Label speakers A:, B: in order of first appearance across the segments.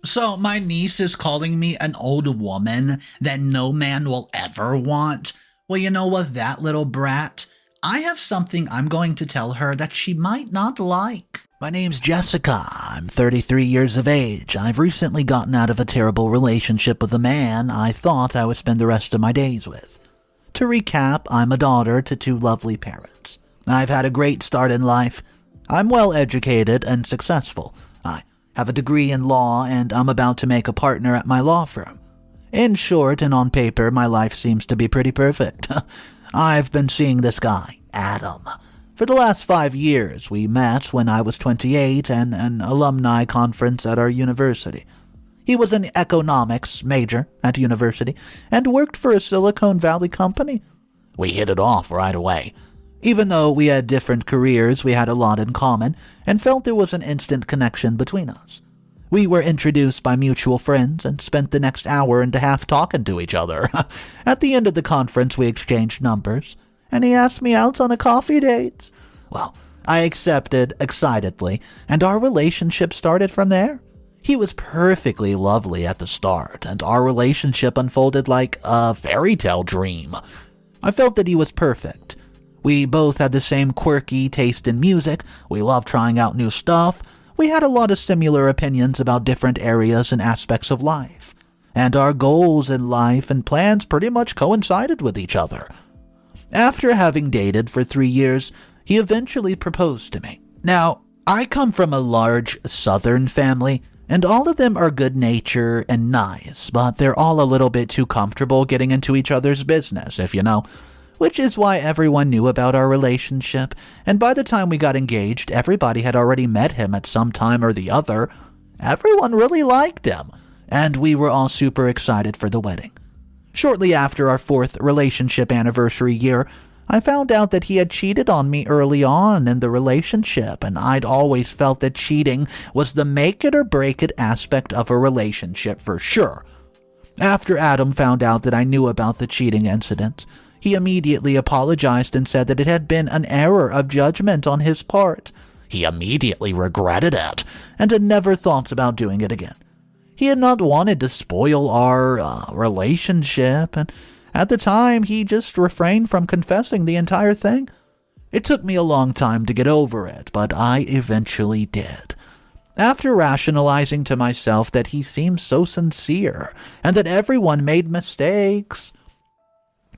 A: So, my niece is calling me an old woman that no man will ever want. Well, you know what, that little brat? I have something I'm going to tell her that she might not like.
B: My name's Jessica. I'm 33 years of age. I've recently gotten out of a terrible relationship with a man I thought I would spend the rest of my days with. To recap, I'm a daughter to two lovely parents. I've had a great start in life. I'm well educated and successful. I have a degree in law, and I'm about to make a partner at my law firm. In short and on paper, my life seems to be pretty perfect. I've been seeing this guy, Adam. For the last 5 years, we met when I was 28 and an alumni conference at our university. He was an economics major at university and worked for a Silicon Valley company. We hit it off right away. Even though we had different careers, we had a lot in common and felt there was an instant connection between us. We were introduced by mutual friends and spent the next hour and a half talking to each other. At the end of the conference, we exchanged numbers, and he asked me out on a coffee date. Well, I accepted excitedly, and our relationship started from there. He was perfectly lovely at the start, and our relationship unfolded like a fairy tale dream. I felt that he was perfect. We both had the same quirky taste in music. We loved trying out new stuff. We had a lot of similar opinions about different areas and aspects of life. And our goals in life and plans pretty much coincided with each other. After having dated for 3 years, he eventually proposed to me. Now, I come from a large southern family, and all of them are good-natured and nice, but they're all a little bit too comfortable getting into each other's business, if you know. Which is why everyone knew about our relationship, and by the time we got engaged, everybody had already met him at some time or the other. Everyone really liked him, and we were all super excited for the wedding. Shortly after our 4th relationship anniversary year, I found out that he had cheated on me early on in the relationship, and I'd always felt that cheating was the make-it-or-break-it aspect of a relationship for sure. After Adam found out that I knew about the cheating incident, he immediately apologized and said that it had been an error of judgment on his part. He immediately regretted it and had never thought about doing it again. He had not wanted to spoil our relationship, and at the time, he just refrained from confessing the entire thing. It took me a long time to get over it, but I eventually did. After rationalizing to myself that he seemed so sincere and that everyone made mistakes.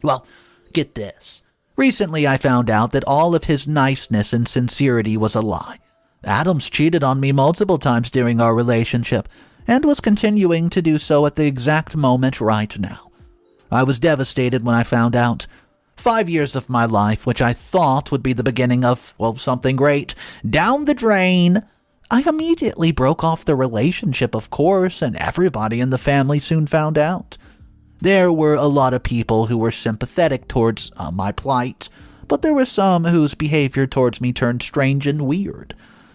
B: Well, get this. Recently I found out that all of his niceness and sincerity was a lie. Adams cheated on me multiple times during our relationship and was continuing to do so at the exact moment right now. I was devastated when I found out. 5 years of my life, which I thought would be the beginning of, well, something great, down the drain. I immediately broke off the relationship, of course, and everybody in the family soon found out. There were a lot of people who were sympathetic towards my plight, but there were some whose behavior towards me turned strange and weird.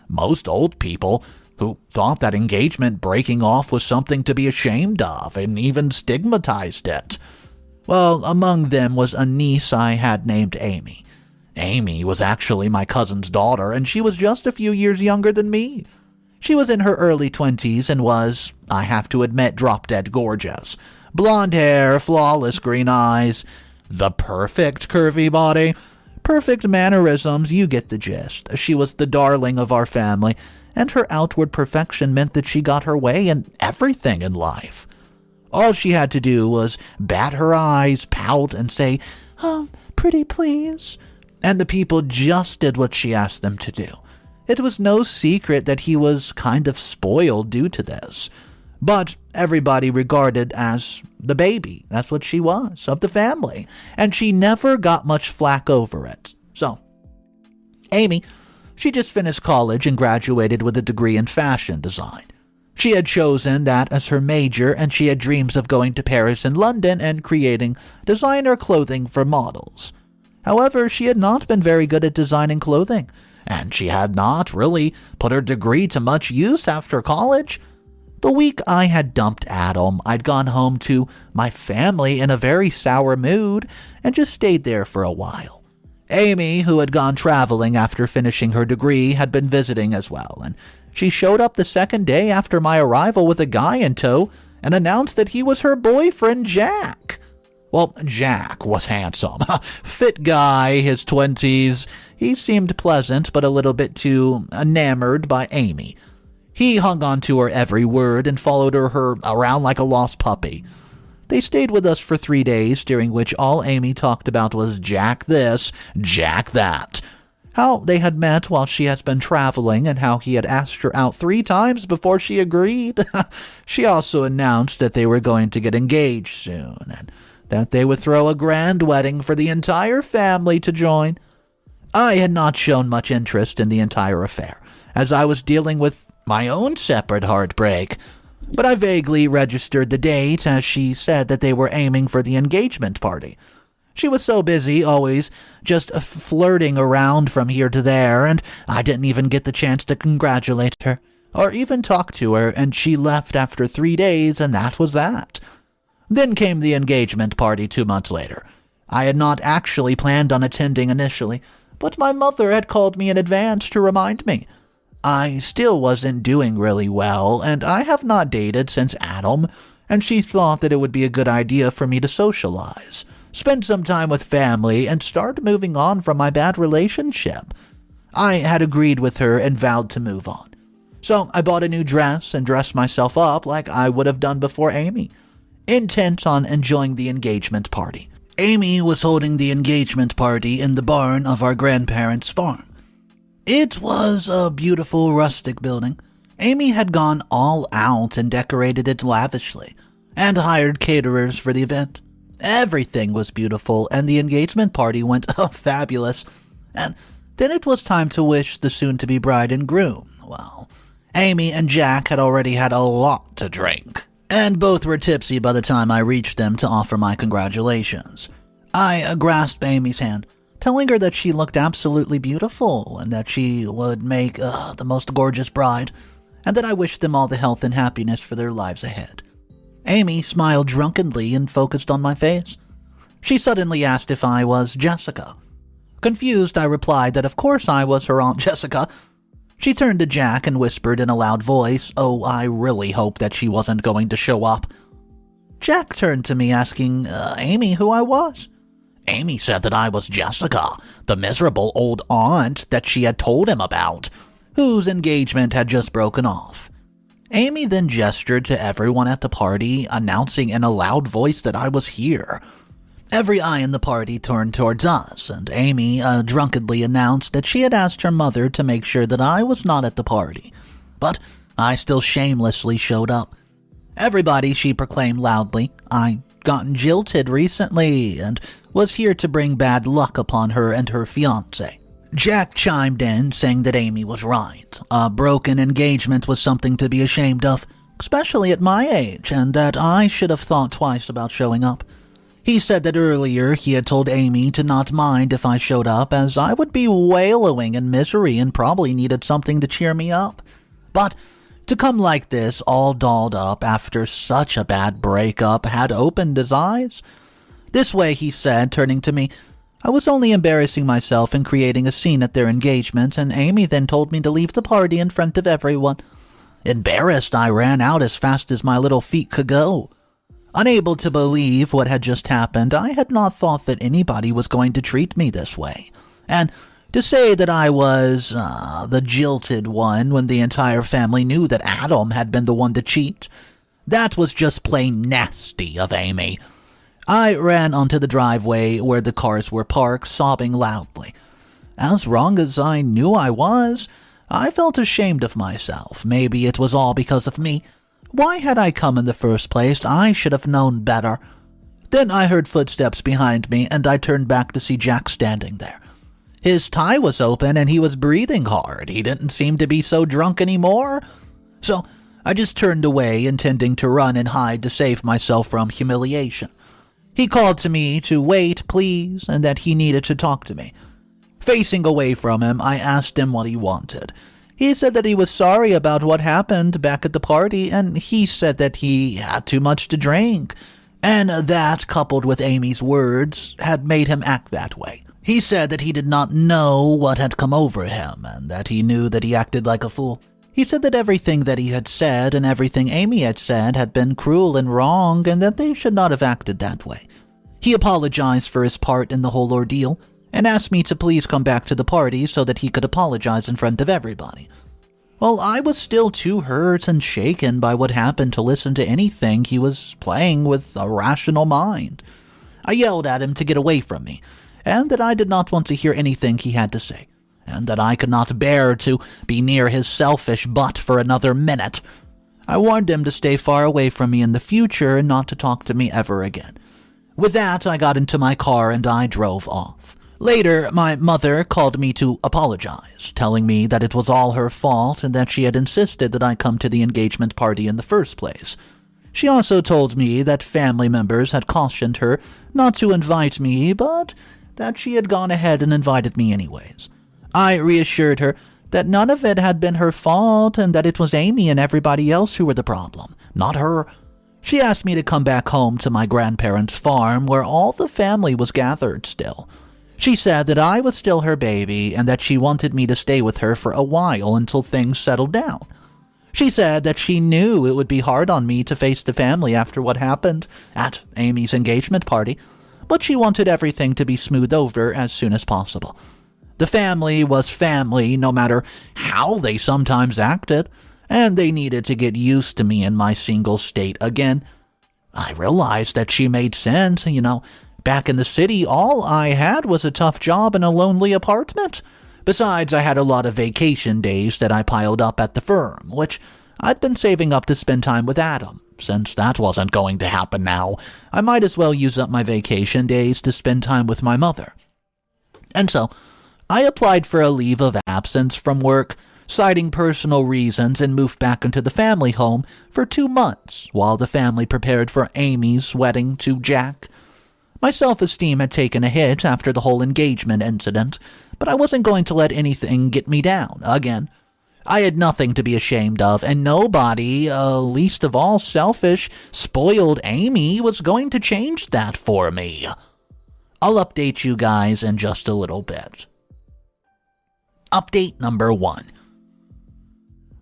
B: Most old people who thought that engagement breaking off was something to be ashamed of and even stigmatized it. Well, among them was a niece I had named Amy. Amy was actually my cousin's daughter, and she was just a few years younger than me. She was in her early 20s and was, I have to admit, drop-dead gorgeous. Blonde hair, flawless green eyes, the perfect curvy body, perfect mannerisms, you get the gist. She was the darling of our family, and her outward perfection meant that she got her way in everything in life. All she had to do was bat her eyes, pout, and say, "Oh, pretty please," and the people just did what she asked them to do. It was no secret that he was kind of spoiled due to this. But everybody regarded as the baby, that's what she was, of the family, and she never got much flack over it. So, Amy, she just finished college and graduated with a degree in fashion design. She had chosen that as her major, and she had dreams of going to Paris and London and creating designer clothing for models. However, she had not been very good at designing clothing, and she had not really put her degree to much use after college. The week I had dumped Adam, I'd gone home to my family in a very sour mood and just stayed there for a while. Amy, who had gone traveling after finishing her degree, had been visiting as well, and She showed up the second day after my arrival with a guy in tow and announced that he was her boyfriend, Jack. Well, Jack was handsome. Fit guy, his 20s. He seemed pleasant, but a little bit too enamored by Amy. He hung on to her every word and followed her around like a lost puppy. They stayed with us for 3 days, during which all Amy talked about was Jack this, Jack that. How they had met while she has been traveling, and how he had asked her out 3 times before she agreed. She also announced that they were going to get engaged soon, and that they would throw a grand wedding for the entire family to join. I had not shown much interest in the entire affair, as I was dealing with my own separate heartbreak, but I vaguely registered the date, as she said that they were aiming for the engagement party. She was so busy, always just flirting around from here to there, and I didn't even get the chance to congratulate her, or even talk to her, and she left after 3 days, and that was that. Then came the engagement party 2 months later. I had not actually planned on attending initially, but my mother had called me in advance to remind me. I still wasn't doing really well, and I have not dated since Adam, and she thought that it would be a good idea for me to socialize, spend some time with family, and start moving on from my bad relationship. I had agreed with her and vowed to move on. So I bought a new dress and dressed myself up like I would have done before Amy, intent on enjoying the engagement party. Amy was holding the engagement party in the barn of our grandparents' farm. It was a beautiful rustic building. Amy had gone all out and decorated it lavishly, and hired caterers for the event. Everything was beautiful, and the engagement party went fabulous. And then it was time to wish the soon-to-be bride and groom. Well, Amy and Jack had already had a lot to drink, and both were tipsy by the time I reached them to offer my congratulations. I grasped Amy's hand, telling her that she looked absolutely beautiful and that she would make the most gorgeous bride, and that I wished them all the health and happiness for their lives ahead. Amy smiled drunkenly and focused on my face. She suddenly asked if I was Jessica. Confused, I replied that of course I was her Aunt Jessica. She turned to Jack and whispered in a loud voice, "Oh, I really hope that she wasn't going to show up." Jack turned to me asking Amy who I was. Amy said that I was Jessica, the miserable old aunt that she had told him about, whose engagement had just broken off. Amy then gestured to everyone at the party, announcing in a loud voice that I was here. Every eye in the party turned towards us, and Amy drunkenly announced that she had asked her mother to make sure that I was not at the party. But I still shamelessly showed up. Everybody, she proclaimed loudly, I gotten jilted recently and was here to bring bad luck upon her and her fiancé. Jack chimed in, saying that Amy was right. A broken engagement was something to be ashamed of, especially at my age, and that I should have thought twice about showing up. He said that earlier he had told Amy to not mind if I showed up, as I would be wallowing in misery and probably needed something to cheer me up. But to come like this, all dolled up after such a bad breakup, had opened his eyes. This way, he said, turning to me, I was only embarrassing myself and creating a scene at their engagement, and Amy then told me to leave the party in front of everyone. Embarrassed, I ran out as fast as my little feet could go. Unable to believe what had just happened, I had not thought that anybody was going to treat me this way. And to say that I was the jilted one when the entire family knew that Adam had been the one to cheat, that was just plain nasty of Amy. I ran onto the driveway where the cars were parked, sobbing loudly. As wrong as I knew I was, I felt ashamed of myself. Maybe it was all because of me. Why had I come in the first place? I should have known better. Then I heard footsteps behind me, and I turned back to see Jack standing there. His tie was open, and he was breathing hard. He didn't seem to be so drunk anymore. So I just turned away, intending to run and hide to save myself from humiliation. He called to me to wait, please, and that he needed to talk to me. Facing away from him, I asked him what he wanted. He said that he was sorry about what happened back at the party, and he said that he had too much to drink, and that, coupled with Amy's words, had made him act that way. He said that he did not know what had come over him, and that he knew that he acted like a fool. He said that everything that he had said and everything Amy had said had been cruel and wrong and that they should not have acted that way. He apologized for his part in the whole ordeal and asked me to please come back to the party so that he could apologize in front of everybody. Well, I was still too hurt and shaken by what happened to listen to anything he was playing with a rational mind. I yelled at him to get away from me, and that I did not want to hear anything he had to say, and that I could not bear to be near his selfish butt for another minute. I warned him to stay far away from me in the future and not to talk to me ever again. With that, I got into my car and I drove off. Later, my mother called me to apologize, telling me that it was all her fault and that she had insisted that I come to the engagement party in the first place. She also told me that family members had cautioned her not to invite me, but that she had gone ahead and invited me anyways. I reassured her that none of it had been her fault and that it was Amy and everybody else who were the problem, not her. She asked me to come back home to my grandparents' farm where all the family was gathered still. She said that I was still her baby and that she wanted me to stay with her for a while until things settled down. She said that she knew it would be hard on me to face the family after what happened at Amy's engagement party, but she wanted everything to be smoothed over as soon as possible. The family was family no matter how they sometimes acted, and they needed to get used to me in my single state again. I realized that she made sense, Back in the city, all I had was a tough job and a lonely apartment. Besides, I had a lot of vacation days that I piled up at the firm, which I'd been saving up to spend time with Adam. Since that wasn't going to happen now, I might as well use up my vacation days to spend time with my mother. And so, I applied for a leave of absence from work, citing personal reasons, and moved back into the family home for 2 months while the family prepared for Amy's wedding to Jack. My self-esteem had taken a hit after the whole engagement incident, but I wasn't going to let anything get me down again. I had nothing to be ashamed of, and nobody, least of all selfish, spoiled Amy, was going to change that for me. I'll update you guys in just a little bit. Update number 1.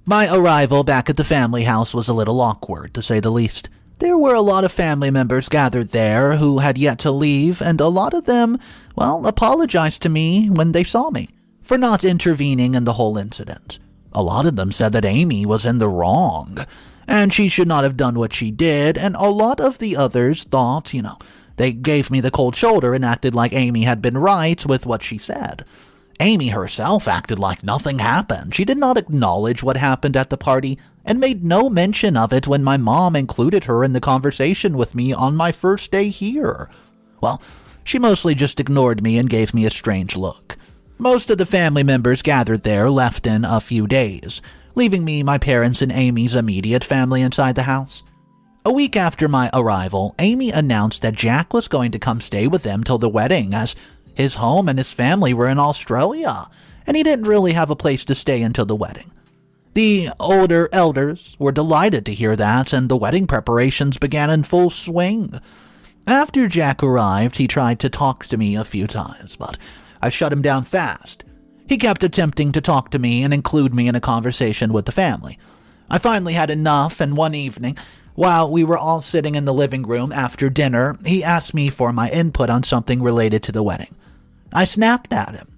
B: My arrival back at the family house was a little awkward, to say the least. There were a lot of family members gathered there who had yet to leave, and a lot of them, apologized to me when they saw me for not intervening in the whole incident. A lot of them said that Amy was in the wrong, and she should not have done what she did, and a lot of the others thought, they gave me the cold shoulder and acted like Amy had been right with what she said. Amy herself acted like nothing happened. She did not acknowledge what happened at the party and made no mention of it when my mom included her in the conversation with me on my first day here. Well, she mostly just ignored me and gave me a strange look. Most of the family members gathered there left in a few days, leaving me, my parents, and Amy's immediate family inside the house. A week after my arrival, Amy announced that Jack was going to come stay with them till the wedding, as his home and his family were in Australia, and he didn't really have a place to stay until the wedding. The older elders were delighted to hear that, and the wedding preparations began in full swing. After Jack arrived, he tried to talk to me a few times, but I shut him down fast. He kept attempting to talk to me and include me in a conversation with the family. I finally had enough, and one evening, while we were all sitting in the living room after dinner, he asked me for my input on something related to the wedding. I snapped at him.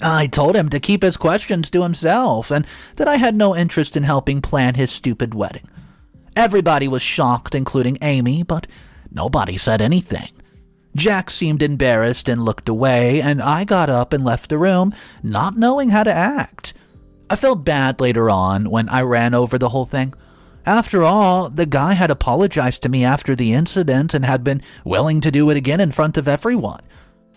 B: I told him to keep his questions to himself and that I had no interest in helping plan his stupid wedding. Everybody was shocked, including Amy, but nobody said anything. Jack seemed embarrassed and looked away, and I got up and left the room, not knowing how to act. I felt bad later on when I ran over the whole thing. After all, the guy had apologized to me after the incident and had been willing to do it again in front of everyone.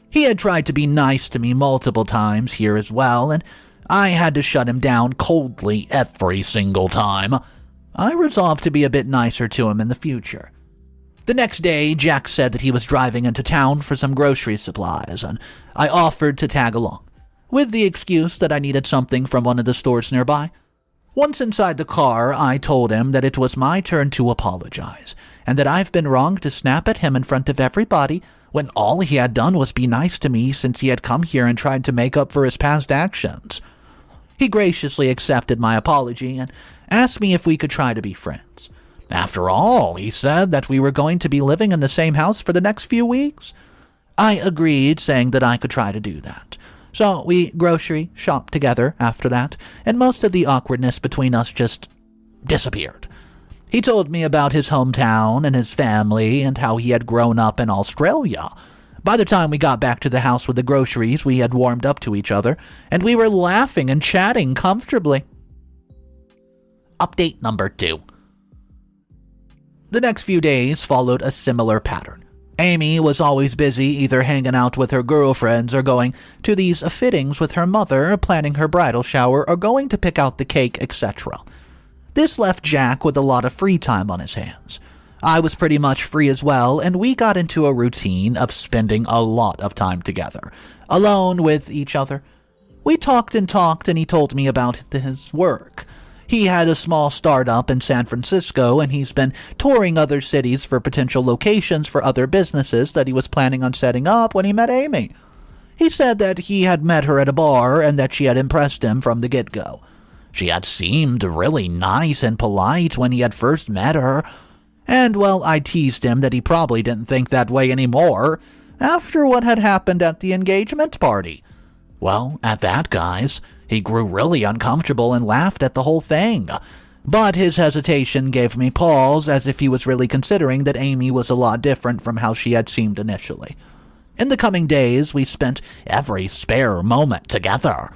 B: He had tried to be nice to me multiple times here as well, and I had to shut him down coldly every single time. I resolved to be a bit nicer to him in the future. The next day, Jack said that he was driving into town for some grocery supplies, and I offered to tag along, with the excuse that I needed something from one of the stores nearby. Once inside the car, I told him that it was my turn to apologize, and that I've been wrong to snap at him in front of everybody when all he had done was be nice to me since he had come here and tried to make up for his past actions. He graciously accepted my apology and asked me if we could try to be friends. After all, he said that we were going to be living in the same house for the next few weeks. I agreed, saying that I could try to do that. So we grocery shopped together after that, and most of the awkwardness between us just disappeared. He told me about his hometown and his family and how he had grown up in Australia. By the time we got back to the house with the groceries, we had warmed up to each other, and we were laughing and chatting comfortably. Update number 2. The next few days followed a similar pattern. Amy was always busy either hanging out with her girlfriends or going to these fittings with her mother, planning her bridal shower, or going to pick out the cake, etc. This left Jack with a lot of free time on his hands. I was pretty much free as well, and we got into a routine of spending a lot of time together, alone with each other. We talked, and he told me about his work. He had a small startup in San Francisco, and he's been touring other cities for potential locations for other businesses that he was planning on setting up when he met Amy. He said that he had met her at a bar and that she had impressed him from the get-go. She had seemed really nice and polite when he had first met her, and, well, I teased him that he probably didn't think that way anymore after what had happened at the engagement party. Well, at that, guys, he grew really uncomfortable and laughed at the whole thing. But his hesitation gave me pause, as if he was really considering that Amy was a lot different from how she had seemed initially. In the coming days, we spent every spare moment together,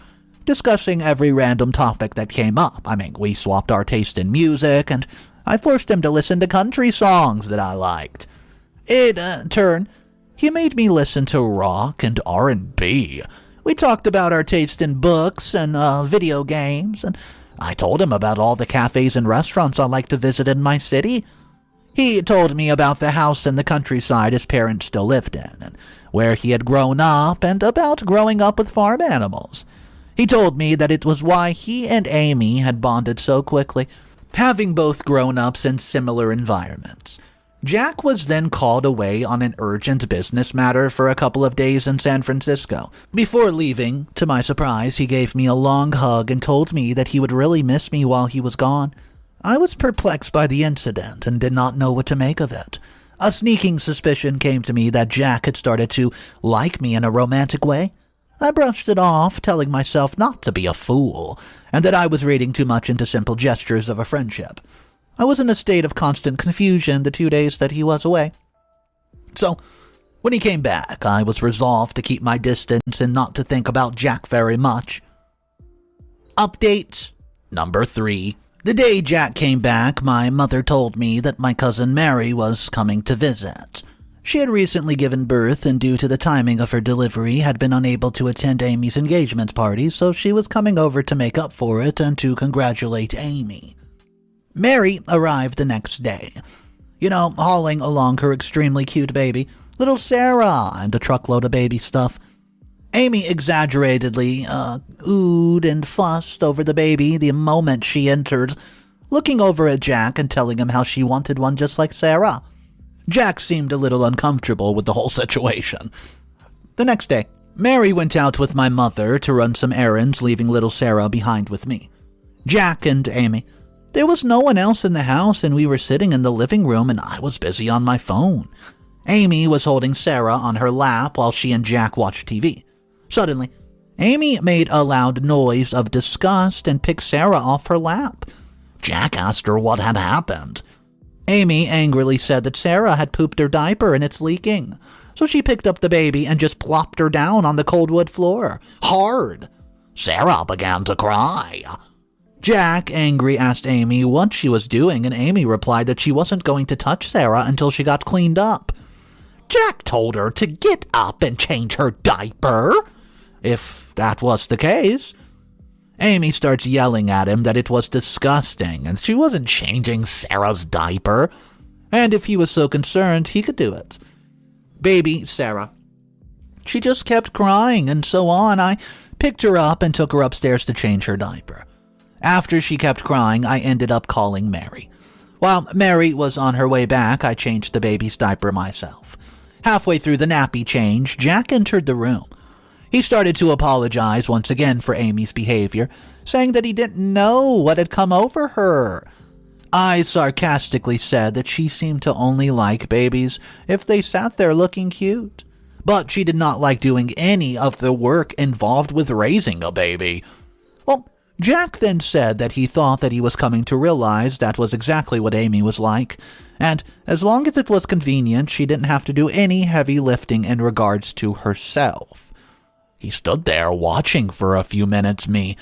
B: discussing every random topic that came up. We swapped our taste in music, and I forced him to listen to country songs that I liked. In turn, he made me listen to rock and R&B. We talked about our taste in books and video games, and I told him about all the cafes and restaurants I like to visit in my city. He told me about the house in the countryside his parents still lived in, and where he had grown up, and about growing up with farm animals. He told me that it was why he and Amy had bonded so quickly, having both grown up in similar environments. Jack was then called away on an urgent business matter for a couple of days in San Francisco. Before leaving, to my surprise, he gave me a long hug and told me that he would really miss me while he was gone. I was perplexed by the incident and did not know what to make of it. A sneaking suspicion came to me that Jack had started to like me in a romantic way. I brushed it off, telling myself not to be a fool, and that I was reading too much into simple gestures of a friendship. I was in a state of constant confusion the 2 days that he was away. So, when he came back, I was resolved to keep my distance and not to think about Jack very much. Update number 3. The day Jack came back, my mother told me that my cousin Mary was coming to visit. She had recently given birth, and due to the timing of her delivery, had been unable to attend Amy's engagement party, so she was coming over to make up for it and to congratulate Amy. Mary arrived the next day, hauling along her extremely cute baby, little Sarah, and a truckload of baby stuff. Amy exaggeratedly oohed and fussed over the baby the moment she entered, looking over at Jack and telling him how she wanted one just like Sarah. Jack seemed a little uncomfortable with the whole situation. The next day, Mary went out with my mother to run some errands, leaving little Sarah behind with me. Jack and Amy. There was no one else in the house, and we were sitting in the living room, and I was busy on my phone. Amy was holding Sarah on her lap while she and Jack watched TV. Suddenly, Amy made a loud noise of disgust and picked Sarah off her lap. Jack asked her what had happened. Amy angrily said that Sarah had pooped her diaper and it's leaking. So she picked up the baby and just plopped her down on the cold wood floor. Hard. Sarah began to cry. Jack, angry, asked Amy what she was doing, and Amy replied that she wasn't going to touch Sarah until she got cleaned up. Jack told her to get up and change her diaper, if that was the case. Amy starts yelling at him that it was disgusting, and she wasn't changing Sarah's diaper, and if he was so concerned, he could do it. Baby Sarah. She just kept crying, and so on. I picked her up and took her upstairs to change her diaper. After she kept crying, I ended up calling Mary. While Mary was on her way back, I changed the baby's diaper myself. Halfway through the nappy change, Jack entered the room. He started to apologize once again for Amy's behavior, saying that he didn't know what had come over her. I sarcastically said that she seemed to only like babies if they sat there looking cute, but she did not like doing any of the work involved with raising a baby. Well, Jack then said that he thought that he was coming to realize that was exactly what Amy was like, and as long as it was convenient, she didn't have to do any heavy lifting in regards to herself. He stood there watching for a few minutes me.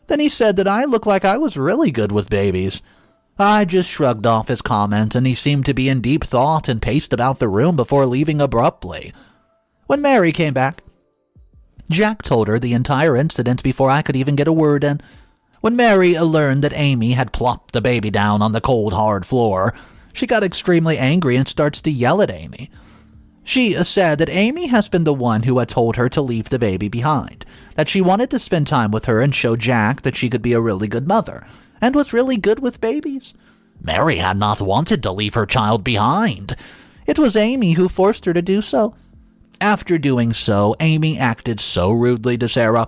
B: Then he said that I looked like I was really good with babies. I just shrugged off his comment, and he seemed to be in deep thought and paced about the room before leaving abruptly. When Mary came back, Jack told her the entire incident before I could even get a word in. When Mary learned that Amy had plopped the baby down on the cold, hard floor, she got extremely angry and starts to yell at Amy. She said that Amy has been the one who had told her to leave the baby behind, that she wanted to spend time with her and show Jack that she could be a really good mother, and was really good with babies. Mary had not wanted to leave her child behind. It was Amy who forced her to do so. After doing so, Amy acted so rudely to Sarah.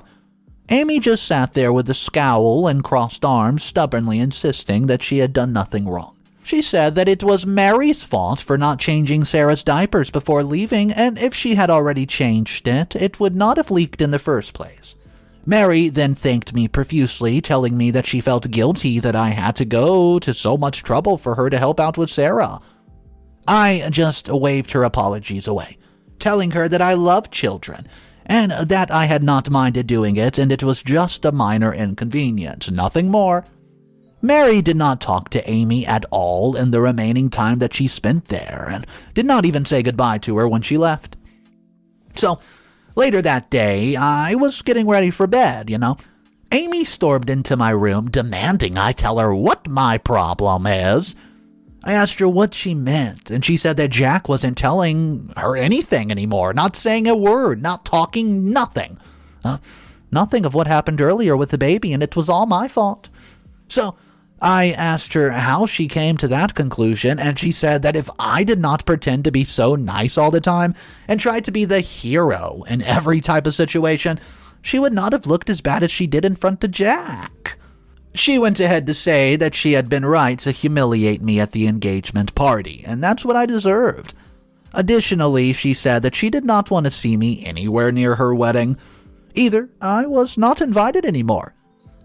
B: Amy just sat there with a scowl and crossed arms, stubbornly insisting that she had done nothing wrong. She said that it was Mary's fault for not changing Sarah's diapers before leaving, and if she had already changed it, it would not have leaked in the first place. Mary then thanked me profusely, telling me that she felt guilty that I had to go to so much trouble for her to help out with Sarah. I just waved her apologies away, telling her that I love children, and that I had not minded doing it, and it was just a minor inconvenience, nothing more. Mary did not talk to Amy at all in the remaining time that she spent there, and did not even say goodbye to her when she left. So, later that day, I was getting ready for bed, Amy stormed into my room, demanding I tell her what my problem is. I asked her what she meant, and she said that Jack wasn't telling her anything anymore, not saying a word, not talking, nothing. Nothing of what happened earlier with the baby, and it was all my fault. So, I asked her how she came to that conclusion, and she said that if I did not pretend to be so nice all the time and tried to be the hero in every type of situation, she would not have looked as bad as she did in front of Jack. She went ahead to say that she had been right to humiliate me at the engagement party, and that's what I deserved. Additionally, she said that she did not want to see me anywhere near her wedding. Either I was not invited anymore.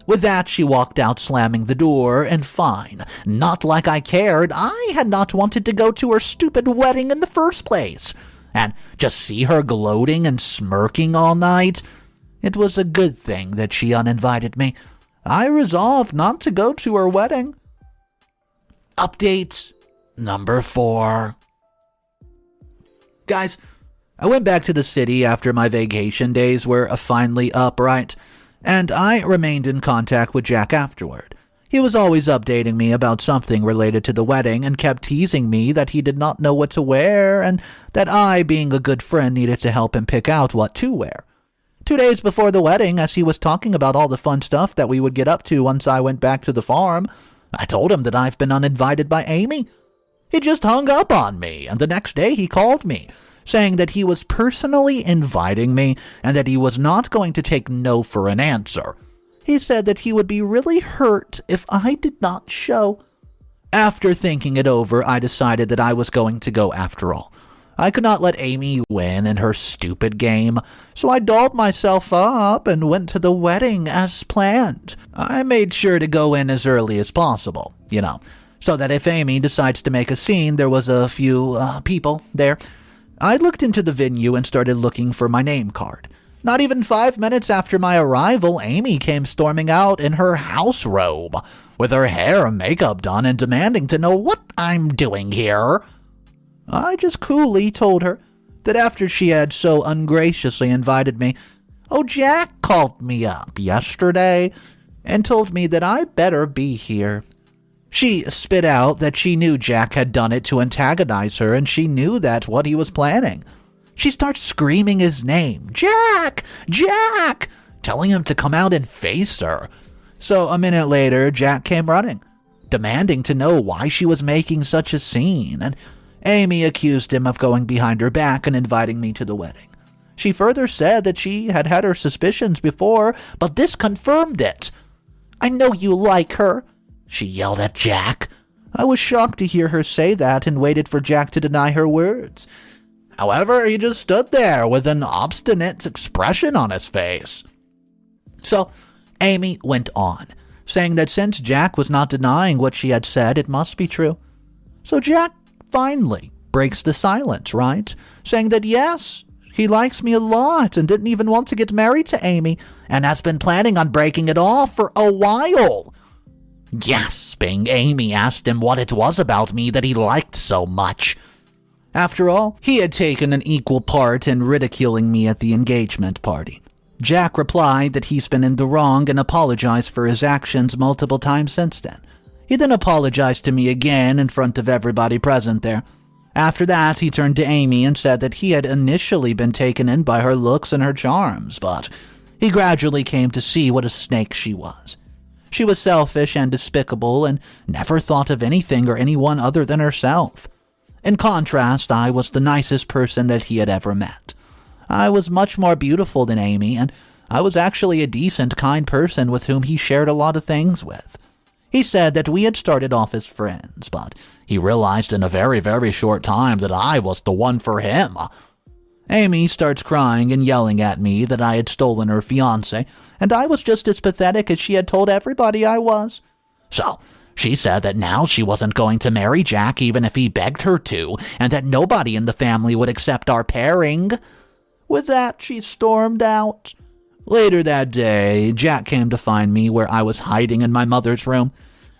B: With that, she walked out slamming the door, and fine, not like I cared, I had not wanted to go to her stupid wedding in the first place. And just see her gloating and smirking all night. It was a good thing that she uninvited me. I resolved not to go to her wedding. Update number 4. Guys, I went back to the city after my vacation days were finally up, right? And I remained in contact with Jack afterward. He was always updating me about something related to the wedding and kept teasing me that he did not know what to wear and that I, being a good friend, needed to help him pick out what to wear. 2 days before the wedding, as he was talking about all the fun stuff that we would get up to once I went back to the farm, I told him that I've been uninvited by Amy. He just hung up on me, and the next day he called me, saying that he was personally inviting me and that he was not going to take no for an answer. He said that he would be really hurt if I did not show. After thinking it over, I decided that I was going to go after all. I could not let Amy win in her stupid game, so I dolled myself up and went to the wedding as planned. I made sure to go in as early as possible, so that if Amy decides to make a scene, there was a few people there. I looked into the venue and started looking for my name card. Not even 5 minutes after my arrival, Amy came storming out in her house robe, with her hair and makeup done and demanding to know what I'm doing here. I just coolly told her that after she had so ungraciously invited me, Jack called me up yesterday and told me that I better be here. She spit out that she knew Jack had done it to antagonize her, and she knew that what he was planning. She starts screaming his name, Jack! Jack! Telling him to come out and face her. So a minute later, Jack came running, demanding to know why she was making such a scene, and Amy accused him of going behind her back and inviting me to the wedding. She further said that she had had her suspicions before, but this confirmed it. I know you like her," she yelled at Jack. I was shocked to hear her say that and waited for Jack to deny her words. However, he just stood there with an obstinate expression on his face. So, Amy went on, saying that since Jack was not denying what she had said, it must be true. So Jack finally breaks the silence, right? Saying that yes, he likes me a lot and didn't even want to get married to Amy and has been planning on breaking it off for a while. Gasping, Amy asked him what it was about me that he liked so much. After all, he had taken an equal part in ridiculing me at the engagement party. Jack replied that he's been in the wrong and apologized for his actions multiple times since then. He then apologized to me again in front of everybody present there. After that, he turned to Amy and said that he had initially been taken in by her looks and her charms, but he gradually came to see what a snake she was. She was selfish and despicable and never thought of anything or anyone other than herself. In contrast, I was the nicest person that he had ever met. I was much more beautiful than Amy, and I was actually a decent, kind person with whom he shared a lot of things with. He said that we had started off as friends, but he realized in a very, very short time that I was the one for him. Amy starts crying and yelling at me that I had stolen her fiancé, and I was just as pathetic as she had told everybody I was. So, she said that now she wasn't going to marry Jack even if he begged her to, and that nobody in the family would accept our pairing. With that, she stormed out. Later that day, Jack came to find me where I was hiding in my mother's room.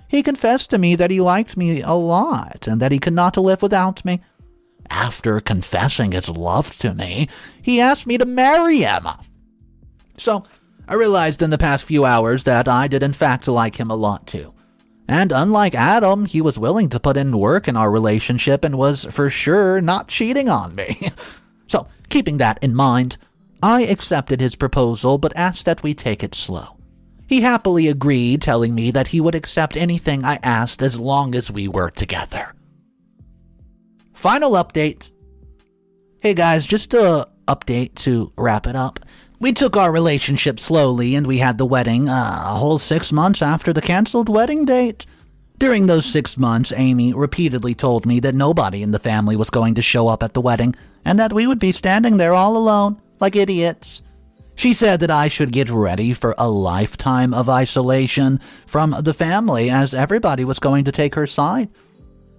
B: He confessed to me that he liked me a lot and that he could not live without me. After confessing his love to me, he asked me to marry him. So, I realized in the past few hours that I did in fact like him a lot too. And unlike Adam, he was willing to put in work in our relationship and was for sure not cheating on me. So, keeping that in mind, I accepted his proposal but asked that we take it slow. He happily agreed, telling me that he would accept anything I asked as long as we were together. Final update. Hey guys, just a update to wrap it up. We took our relationship slowly and we had the wedding a whole 6 months after the canceled wedding date. During those 6 months, Amy repeatedly told me that nobody in the family was going to show up at the wedding and that we would be standing there all alone, like idiots. She said that I should get ready for a lifetime of isolation from the family as everybody was going to take her side.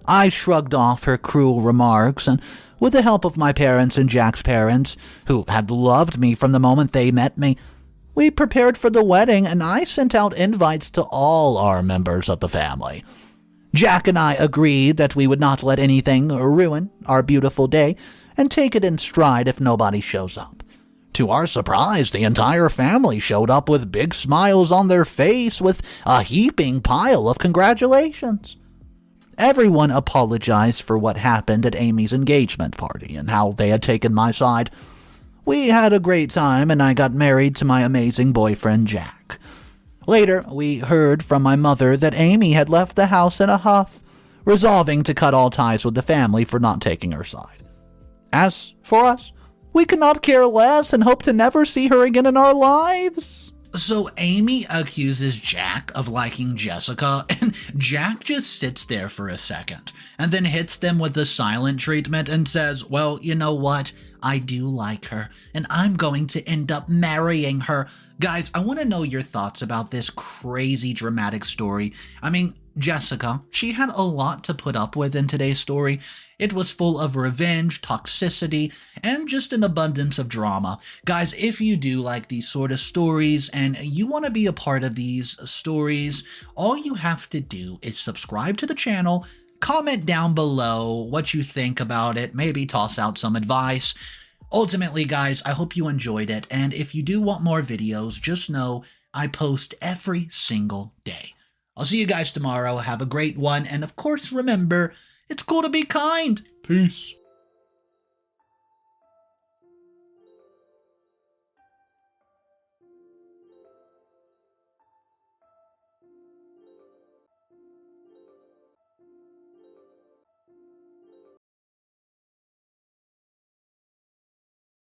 B: I shrugged off her cruel remarks and, with the help of my parents and Jack's parents, who had loved me from the moment they met me, we prepared for the wedding and I sent out invites to all our members of the family. Jack and I agreed that we would not let anything ruin our beautiful day and take it in stride if nobody shows up. To our surprise, the entire family showed up with big smiles on their face with a heaping pile of congratulations. Everyone apologized for what happened at Amy's engagement party and how they had taken my side. We had a great time and I got married to my amazing boyfriend, Jack. Later, we heard from my mother that Amy had left the house in a huff, resolving to cut all ties with the family for not taking her side. As for us, we could not care less and hope to never see her again in our lives.
A: So Amy accuses Jack of liking Jessica, and Jack just sits there for a second, and then hits them with the silent treatment and says, well, you know what? I do like her, and I'm going to end up marrying her. Guys, I want to know your thoughts about this crazy dramatic story. I mean, Jessica, she had a lot to put up with in today's story. It was full of revenge, toxicity, and just an abundance of drama. Guys, if you do like these sort of stories and you want to be a part of these stories, all you have to do is subscribe to the channel, comment down below what you think about it, maybe toss out some advice. Ultimately, guys, I hope you enjoyed it, and if you do want more videos, just know I post every single day. I'll see you guys tomorrow. Have a great one. And of course, remember, it's cool to be kind. Peace.